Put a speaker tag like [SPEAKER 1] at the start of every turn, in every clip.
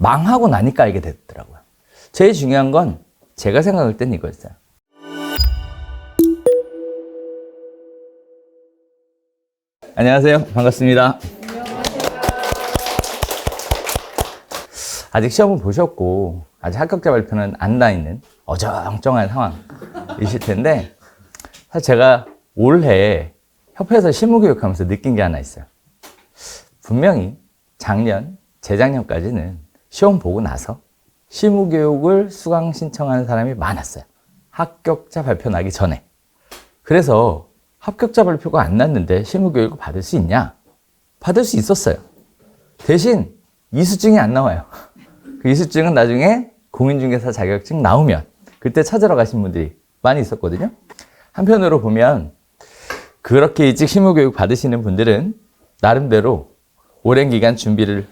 [SPEAKER 1] 망하고 나니까 알게 됐더라고요. 제일 중요한 건 제가 생각할 땐 이거였어요. 안녕하세요. 반갑습니다. 아직 시험은 보셨고 아직 합격자 발표는 안 나 있는 어정쩡한 상황이실 텐데, 사실 제가 올해 협회에서 실무교육하면서 느낀 게 하나 있어요. 분명히 작년, 재작년까지는 시험 보고 나서 실무교육을 수강 신청하는 사람이 많았어요. 합격자 발표 나기 전에. 그래서 합격자 발표가 안 났는데 실무교육을 받을 수 있냐? 받을 수 있었어요. 대신 이수증이 안 나와요. 그 이수증은 나중에 공인중개사 자격증 나오면 그때 찾으러 가신 분들이 많이 있었거든요. 한편으로 보면 그렇게 일찍 실무교육 받으시는 분들은 나름대로 오랜 기간 준비를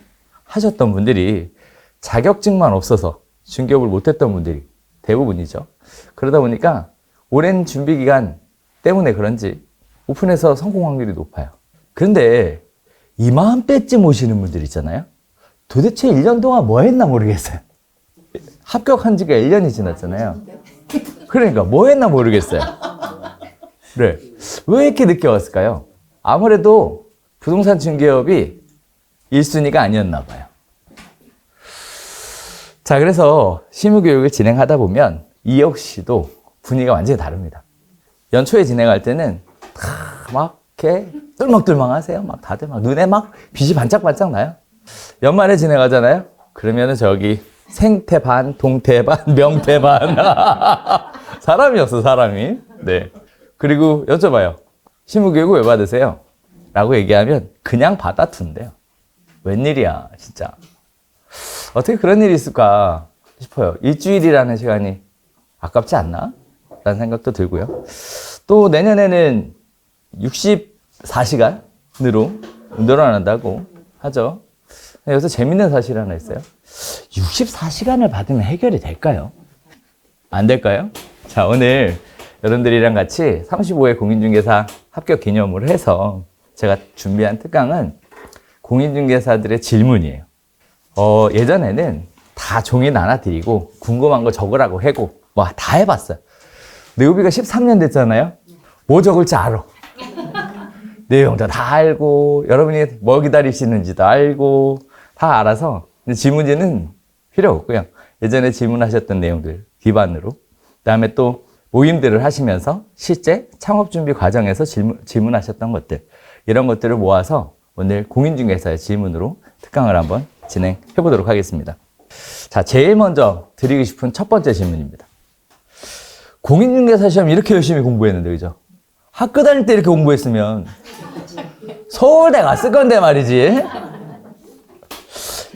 [SPEAKER 1] 하셨던 분들이 자격증만 없어서 중개업을 못했던 분들이 대부분이죠. 그러다 보니까 오랜 준비 기간 때문에 그런지 오픈해서 성공 확률이 높아요. 그런데 이맘때쯤 오시는 분들 있잖아요. 도대체 1년 동안 뭐 했나 모르겠어요. 합격한 지가 1년이 지났잖아요. 그러니까 뭐 했나 모르겠어요. 그래. 왜 이렇게 늦게 왔을까요? 아무래도 부동산 중개업이 1순위가 아니었나 봐요. 자, 그래서 실무교육을 진행하다 보면 이 역시도 분위기가 완전히 다릅니다. 연초에 진행할 때는 막 이렇게 똘망똘망 하세요. 막 다들 막 눈에 막 빛이 반짝반짝 나요. 연말에 진행하잖아요. 그러면은 저기 생태 반, 동태 반, 명태 반. 사람이 없어, 사람이. 네. 그리고 여쭤봐요. 실무교육을 왜 받으세요? 라고 얘기하면 그냥 받아둔대요. 웬일이야, 진짜. 어떻게 그런 일이 있을까 싶어요. 일주일이라는 시간이 아깝지 않나? 라는 생각도 들고요. 또 내년에는 64시간으로 늘어난다고 하죠. 여기서 재밌는 사실 하나 있어요. 64시간을 받으면 해결이 될까요? 안 될까요? 자, 오늘 여러분들이랑 같이 35회 공인중개사 합격 기념으로 해서 제가 준비한 특강은 공인중개사들의 질문이에요. 예전에는 다 종이 나눠드리고 궁금한 거 적으라고 하고 뭐 다 해봤어요. 내우비가 13년 됐잖아요. 뭐 적을지 알아. 내용도 다 알고 여러분이 뭐 기다리시는지도 알고 다 알아서 질문지는 필요 없고요. 예전에 질문하셨던 내용들 기반으로, 그다음에 또 모임들을 하시면서 실제 창업 준비 과정에서 질문하셨던 것들, 이런 것들을 모아서 오늘 공인중개사의 질문으로 특강을 한번 진행해 보도록 하겠습니다. 자, 제일 먼저 드리고 싶은 첫 번째 질문입니다. 공인중개사 시험 이렇게 열심히 공부했는데, 그죠? 학교 다닐 때 이렇게 공부했으면 서울대 갔을 건데 말이지.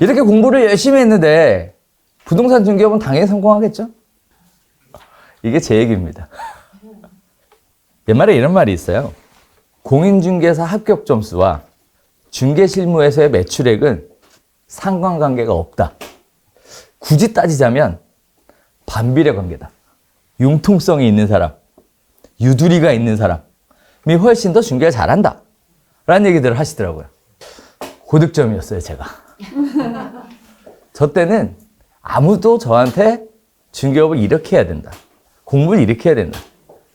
[SPEAKER 1] 이렇게 공부를 열심히 했는데 부동산 중개업은 당연히 성공하겠죠? 이게 제 얘기입니다. 옛말에 이런 말이 있어요. 공인중개사 합격 점수와 중개실무에서의 매출액은 상관관계가 없다. 굳이 따지자면 반비례 관계다. 융통성이 있는 사람, 유두리가 있는 사람이 훨씬 더 중개를 잘한다 라는 얘기들을 하시더라고요. 고득점이었어요, 제가. 저 때는 아무도 저한테 중개업을 이렇게 해야 된다, 공부를 이렇게 해야 된다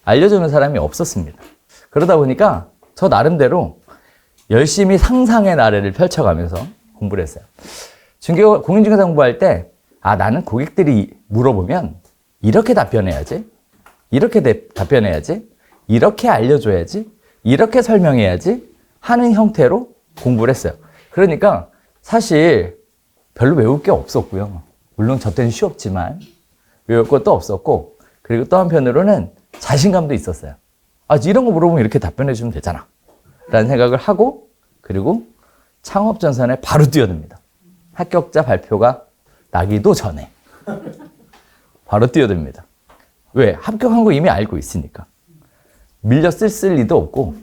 [SPEAKER 1] 알려주는 사람이 없었습니다. 그러다 보니까 저 나름대로 열심히 상상의 나래를 펼쳐가면서 공부를 했어요. 공인중개사 공부할 때 나는 고객들이 물어보면 이렇게 답변해야지, 이렇게 답변해야지, 이렇게 알려줘야지, 이렇게 설명해야지 하는 형태로 공부를 했어요. 그러니까 사실 별로 외울 게 없었고요. 물론 저 때는 쉬웠지만 외울 것도 없었고, 그리고 또 한편으로는 자신감도 있었어요. 이런 거 물어보면 이렇게 답변해 주면 되잖아 라는 생각을 하고, 그리고 창업 전선에 바로 뛰어듭니다. 합격자 발표가 나기도 전에 바로 뛰어듭니다. 왜? 합격한 거 이미 알고 있으니까. 밀려 쓸 리도 없고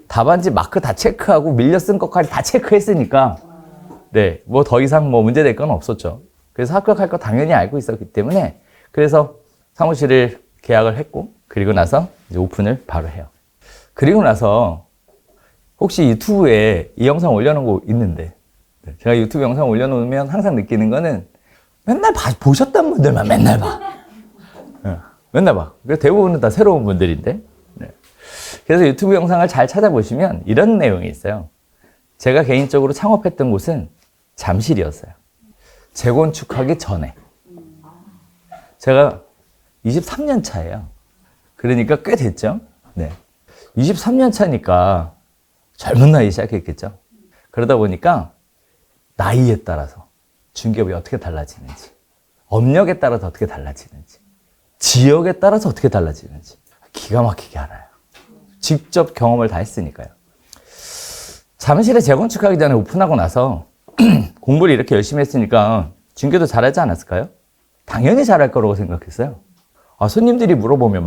[SPEAKER 1] 답안지 마크 다 체크하고 밀려 쓴 것까지 다 체크했으니까 네, 뭐 더 이상 뭐 문제될 건 없었죠. 그래서 합격할 거 당연히 알고 있었기 때문에, 그래서 사무실을 계약을 했고, 그리고 나서 이제 오픈을 바로 해요. 그리고 나서 혹시 유튜브에 이 영상 올려놓은 거 있는데 제가 유튜브 영상 올려놓으면 항상 느끼는 거는 맨날 보셨던 분들만 맨날 봐. 맨날 봐. 그래서 대부분은 다 새로운 분들인데. 그래서 유튜브 영상을 잘 찾아보시면 이런 내용이 있어요. 제가 개인적으로 창업했던 곳은 잠실이었어요. 재건축하기 전에. 제가 23년 차예요. 그러니까 꽤 됐죠. 네. 23년 차니까 젊은 나이에 시작했겠죠. 그러다 보니까 나이에 따라서 중개업이 어떻게 달라지는지, 업력에 따라서 어떻게 달라지는지, 지역에 따라서 어떻게 달라지는지 기가 막히게 알아요. 직접 경험을 다 했으니까요. 잠실에 재건축하기 전에 오픈하고 나서 공부를 이렇게 열심히 했으니까 중개도 잘하지 않았을까요? 당연히 잘할 거라고 생각했어요. 손님들이 물어보면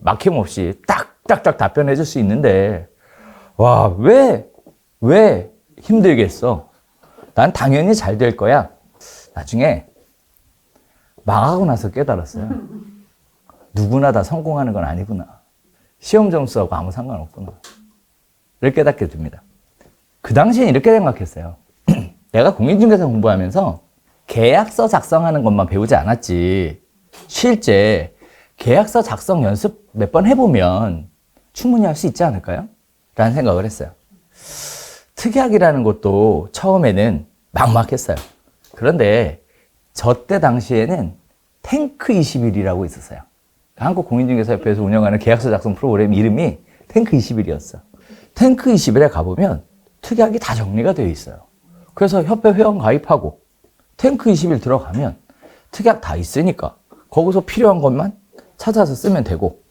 [SPEAKER 1] 막힘없이 딱딱딱 답변해 줄 수 있는데, 와, 왜 힘들겠어? 난 당연히 잘 될 거야. 나중에 망하고 나서 깨달았어요. 누구나 다 성공하는 건 아니구나. 시험 점수하고 아무 상관없구나. 이렇게 깨닫게 됩니다. 그 당시엔 이렇게 생각했어요. 내가 공인중개사 공부하면서 계약서 작성하는 것만 배우지 않았지. 실제 계약서 작성 연습 몇 번 해보면 충분히 할 수 있지 않을까요? 라는 생각을 했어요. 특약이라는 것도 처음에는 막막했어요. 그런데 저 때 당시에는 탱크 21이라고 있었어요. 한국공인중개사협회에서 운영하는 계약서 작성 프로그램 이름이 탱크 21이었어. 탱크 21에 가보면 특약이 다 정리가 되어 있어요. 그래서 협회 회원 가입하고 탱크 21 들어가면 특약 다 있으니까 거기서 필요한 것만 찾아서 쓰면 되고,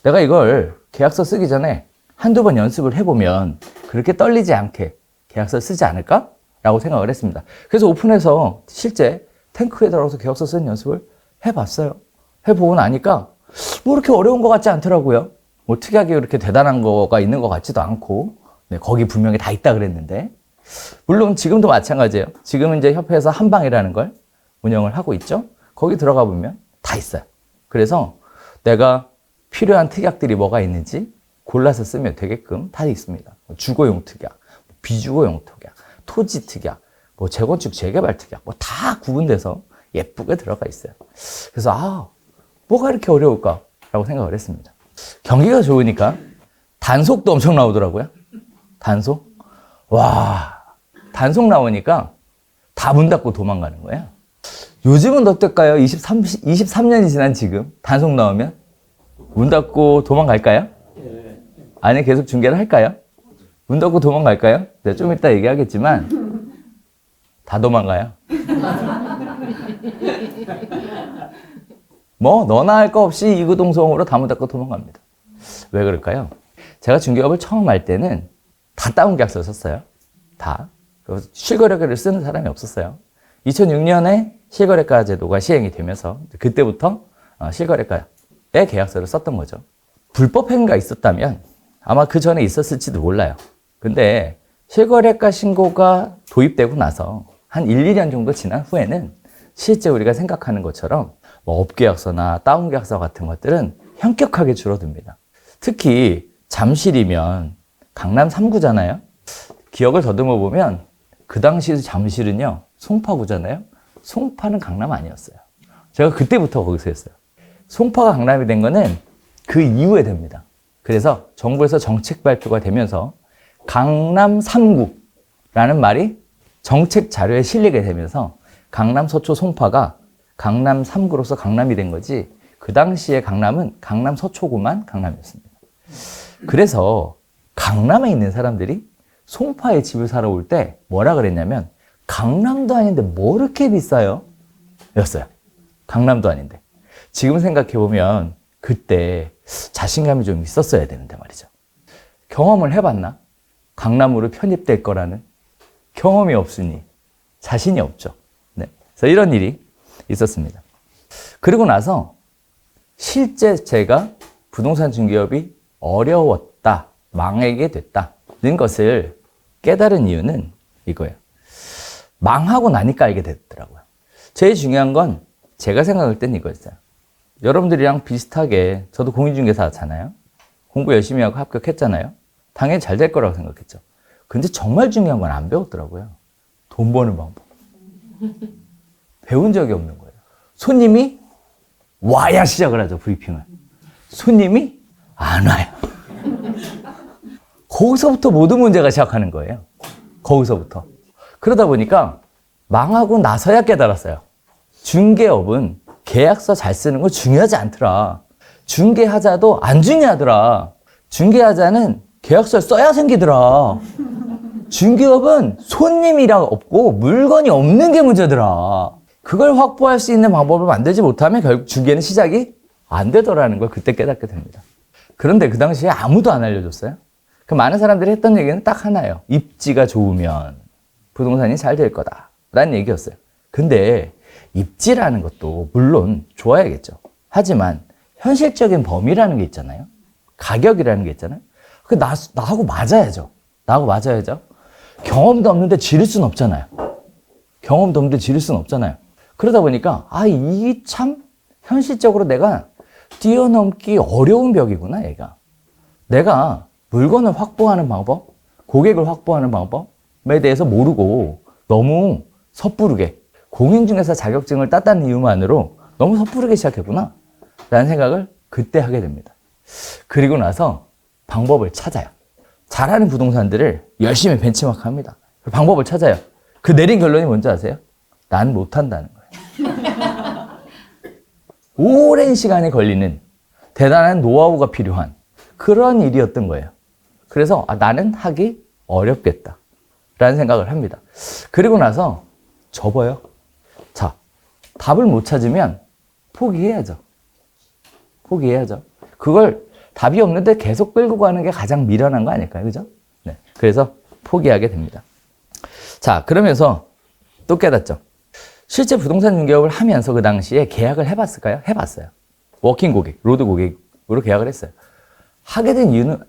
[SPEAKER 1] 내가 이걸 계약서 쓰기 전에 한두 번 연습을 해보면 그렇게 떨리지 않게 계약서 쓰지 않을까? 라고 생각을 했습니다. 그래서 오픈해서 실제 탱크에 들어가서 계약서 쓰는 연습을 해봤어요. 해보고 나니까 뭐 이렇게 어려운 것 같지 않더라고요. 뭐 특약이 그렇게 대단한 거가 있는 것 같지도 않고, 네, 거기 분명히 다 있다 그랬는데, 물론 지금도 마찬가지예요. 지금은 이제 협회에서 한방이라는 걸 운영을 하고 있죠. 거기 들어가 보면 다 있어요. 그래서 내가 필요한 특약들이 뭐가 있는지 골라서 쓰면 되게끔 다 있습니다. 주거용 특약, 비주거용 특약, 토지 특약, 뭐 재건축 재개발 특약, 뭐 다 구분돼서 예쁘게 들어가 있어요. 그래서 뭐가 이렇게 어려울까라고 생각을 했습니다. 경기가 좋으니까 단속도 엄청 나오더라고요. 단속? 와, 단속 나오니까 다 문 닫고 도망가는 거예요. 요즘은 어떨까요? 23년이 지난 지금 단속 나오면 문 닫고 도망갈까요? 아니, 계속 중개를 할까요? 문 닫고 도망갈까요? 네, 좀 이따 얘기하겠지만 다 도망가요. 뭐 너나 할 거 없이 이구동성으로 다 문 닫고 도망갑니다. 왜 그럴까요? 제가 중개업을 처음 할 때는 다 다운 계약서를 썼어요. 다. 실거래가를 쓰는 사람이 없었어요. 2006년에 실거래가 제도가 시행이 되면서 그때부터 실거래가의 계약서를 썼던 거죠. 불법 행위가 있었다면 아마 그 전에 있었을지도 몰라요. 근데 실거래가 신고가 도입되고 나서 한 1, 2년 정도 지난 후에는 실제 우리가 생각하는 것처럼 뭐 업계약서나 다운계약서 같은 것들은 현격하게 줄어듭니다. 특히 잠실이면 강남 3구잖아요. 기억을 더듬어 보면 그 당시 잠실은요, 송파구잖아요. 송파는 강남 아니었어요. 제가 그때부터 거기서 했어요. 송파가 강남이 된 거는 그 이후에 됩니다. 그래서 정부에서 정책 발표가 되면서 강남 3구라는 말이 정책 자료에 실리게 되면서 강남, 서초, 송파가 강남 3구로서 강남이 된 거지, 그 당시에 강남은 강남 서초구만 강남이었습니다. 그래서 강남에 있는 사람들이 송파에 집을 사러 올 때 뭐라 그랬냐면, 강남도 아닌데 뭐 이렇게 비싸요? 였어요. 강남도 아닌데. 지금 생각해보면 그때 자신감이 좀 있었어야 되는데 말이죠. 경험을 해봤나? 강남으로 편입될 거라는 경험이 없으니 자신이 없죠. 네. 그래서 이런 일이 있었습니다. 그리고 나서 실제 제가 부동산 중개업이 어려웠다, 망하게 됐다는 것을 깨달은 이유는 이거예요. 망하고 나니까 알게 됐더라고요. 제일 중요한 건 제가 생각할 땐 이거였어요. 여러분들이랑 비슷하게 저도 공인중개사잖아요. 공부 열심히 하고 합격했잖아요. 당연히 잘 될 거라고 생각했죠. 근데 정말 중요한 건 안 배웠더라고요. 돈 버는 방법. 배운 적이 없는 거예요. 손님이 와야 시작을 하죠, 브리핑을. 손님이 안 와요. 거기서부터 모든 문제가 시작하는 거예요. 거기서부터. 그러다 보니까 망하고 나서야 깨달았어요. 중개업은 계약서 잘 쓰는 거 중요하지 않더라. 중개하자도 안 중요하더라. 중개하자는 계약서를 써야 생기더라. 중개업은 손님이랑 없고 물건이 없는 게 문제더라. 그걸 확보할 수 있는 방법을 만들지 못하면 결국 중개는 시작이 안 되더라는 걸 그때 깨닫게 됩니다. 그런데 그 당시에 아무도 안 알려줬어요. 그 많은 사람들이 했던 얘기는 딱 하나예요. 입지가 좋으면 부동산이 잘 될 거다 라는 얘기였어요. 근데 입지라는 것도 물론 좋아야겠죠. 하지만 현실적인 범위라는 게 있잖아요. 가격이라는 게 있잖아요. 그 나하고 맞아야죠. 나하고 맞아야죠. 경험도 없는데 지를 수는 없잖아요. 경험도 없는데 지를 수는 없잖아요. 그러다 보니까 이 참 현실적으로 내가 뛰어넘기 어려운 벽이구나, 얘가. 내가 물건을 확보하는 방법, 고객을 확보하는 방법에 대해서 모르고 너무 섣부르게 공인중개사 자격증을 땄다는 이유만으로 너무 섣부르게 시작했구나 라는 생각을 그때 하게 됩니다. 그리고 나서 방법을 찾아요. 잘하는 부동산들을 열심히 벤치마크합니다. 방법을 찾아요. 그 내린 결론이 뭔지 아세요? 난 못한다는 거예요. 오랜 시간이 걸리는 대단한 노하우가 필요한 그런 일이었던 거예요. 그래서 나는 하기 어렵겠다 라는 생각을 합니다. 그리고 나서 접어요. 자, 답을 못 찾으면 포기해야죠. 포기해야죠. 그걸 답이 없는데 계속 끌고 가는 게 가장 미련한 거 아닐까요? 그죠? 네. 그래서 포기하게 됩니다. 자, 그러면서 또 깨닫죠. 실제 부동산 중개업을 하면서 그 당시에 계약을 해봤을까요? 해봤어요. 워킹 고객, 로드 고객으로 계약을 했어요. 하게 된 이유는